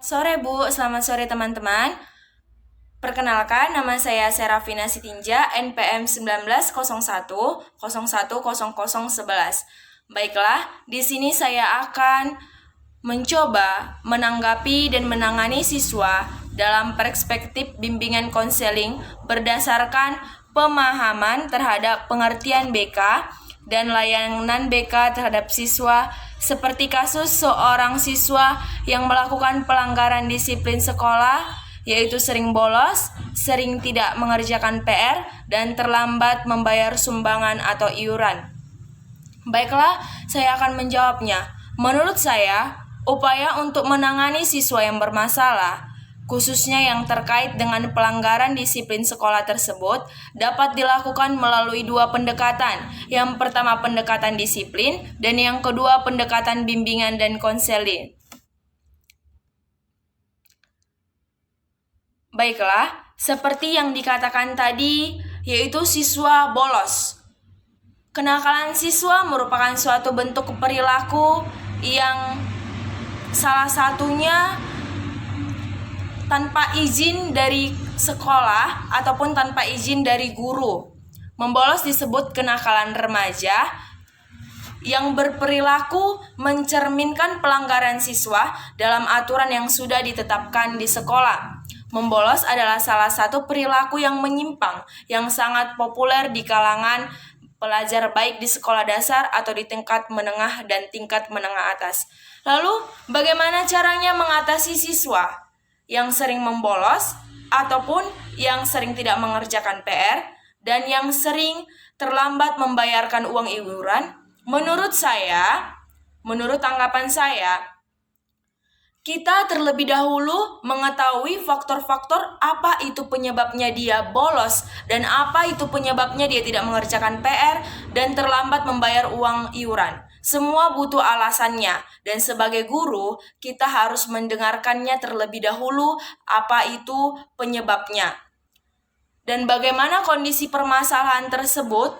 Sore Bu, selamat sore teman-teman. Perkenalkan, nama saya Serafina Sitinja, NPM 1901010011. Baiklah, di sini saya akan mencoba menanggapi dan menangani siswa dalam perspektif bimbingan konseling berdasarkan pemahaman terhadap pengertian BK dan layanan BK terhadap siswa, seperti kasus seorang siswa yang melakukan pelanggaran disiplin sekolah, yaitu sering bolos, sering tidak mengerjakan PR, dan terlambat membayar sumbangan atau iuran. Baiklah, saya akan menjawabnya. Menurut saya, upaya untuk menangani siswa yang bermasalah, khususnya yang terkait dengan pelanggaran disiplin sekolah tersebut, dapat dilakukan melalui dua pendekatan. Yang pertama, pendekatan disiplin, dan yang kedua, pendekatan bimbingan dan konseling. Baiklah, seperti yang dikatakan tadi, yaitu siswa bolos. Kenakalan siswa merupakan suatu bentuk perilaku yang salah satunya tanpa izin dari sekolah ataupun tanpa izin dari guru. Membolos disebut kenakalan remaja yang berperilaku mencerminkan pelanggaran siswa dalam aturan yang sudah ditetapkan di sekolah. Membolos adalah salah satu perilaku yang menyimpang yang sangat populer di kalangan pelajar baik di sekolah dasar atau di tingkat menengah dan tingkat menengah atas. Lalu, bagaimana caranya mengatasi siswa yang sering membolos ataupun yang sering tidak mengerjakan PR dan yang sering terlambat membayarkan uang iuran? Menurut tanggapan saya, kita terlebih dahulu mengetahui faktor-faktor apa itu penyebabnya dia bolos dan apa itu penyebabnya dia tidak mengerjakan PR dan terlambat membayar uang iuran. Semua butuh alasannya, dan sebagai guru kita harus mendengarkannya terlebih dahulu apa itu penyebabnya. Dan bagaimana kondisi permasalahan tersebut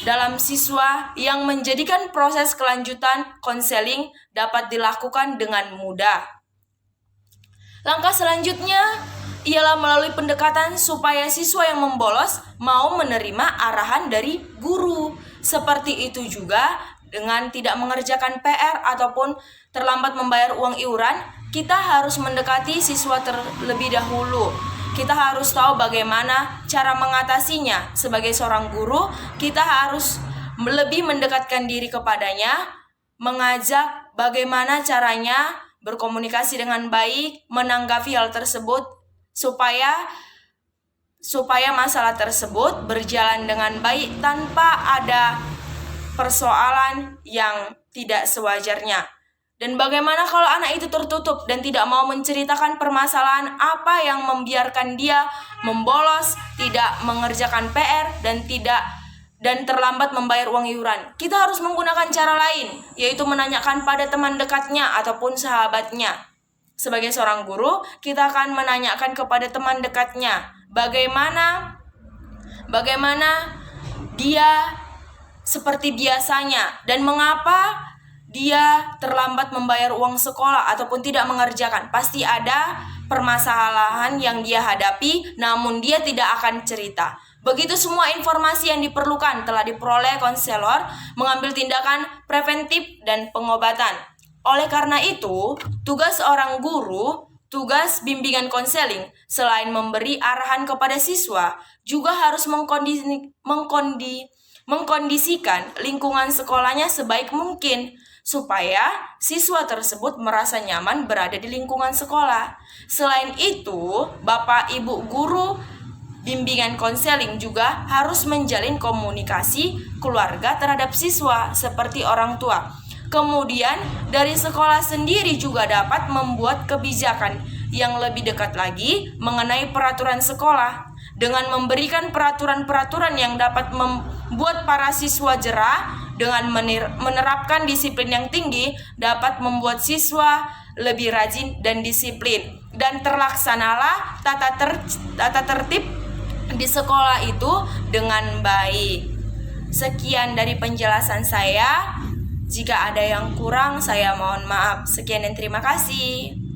dalam siswa yang menjadikan proses kelanjutan konseling dapat dilakukan dengan mudah. Langkah selanjutnya ialah melalui pendekatan supaya siswa yang membolos mau menerima arahan dari guru. Seperti itu juga dengan tidak mengerjakan PR ataupun terlambat membayar uang iuran, kita harus mendekati siswa terlebih dahulu. Kita harus tahu bagaimana cara mengatasinya. Sebagai seorang guru, kita harus lebih mendekatkan diri kepadanya, mengajak bagaimana caranya berkomunikasi dengan baik, menanggapi hal tersebut supaya masalah tersebut berjalan dengan baik tanpa ada persoalan yang tidak sewajarnya. Dan bagaimana kalau anak itu tertutup dan tidak mau menceritakan permasalahan apa yang membiarkan dia membolos, tidak mengerjakan PR dan terlambat membayar uang iuran? Kita harus menggunakan cara lain, yaitu menanyakan pada teman dekatnya ataupun sahabatnya. Sebagai seorang guru, kita akan menanyakan kepada teman dekatnya bagaimana dia seperti biasanya dan mengapa dia terlambat membayar uang sekolah ataupun tidak mengerjakan. Pasti ada permasalahan yang dia hadapi, namun dia tidak akan cerita. Begitu semua informasi yang diperlukan telah diperoleh konselor, mengambil tindakan preventif dan pengobatan. Oleh karena itu, tugas seorang guru, tugas bimbingan konseling, selain memberi arahan kepada siswa, juga harus mengkondisikan lingkungan sekolahnya sebaik mungkin supaya siswa tersebut merasa nyaman berada di lingkungan sekolah. Selain itu, Bapak Ibu guru bimbingan konseling juga harus menjalin komunikasi keluarga terhadap siswa seperti orang tua. Kemudian dari sekolah sendiri juga dapat membuat kebijakan yang lebih dekat lagi mengenai peraturan sekolah dengan memberikan peraturan-peraturan yang dapat membuat para siswa jerah. Dengan menerapkan disiplin yang tinggi dapat membuat siswa lebih rajin dan disiplin, dan terlaksanalah tata tertib di sekolah itu dengan baik. Sekian dari penjelasan saya. Jika ada yang kurang, saya mohon maaf. Sekian dan terima kasih.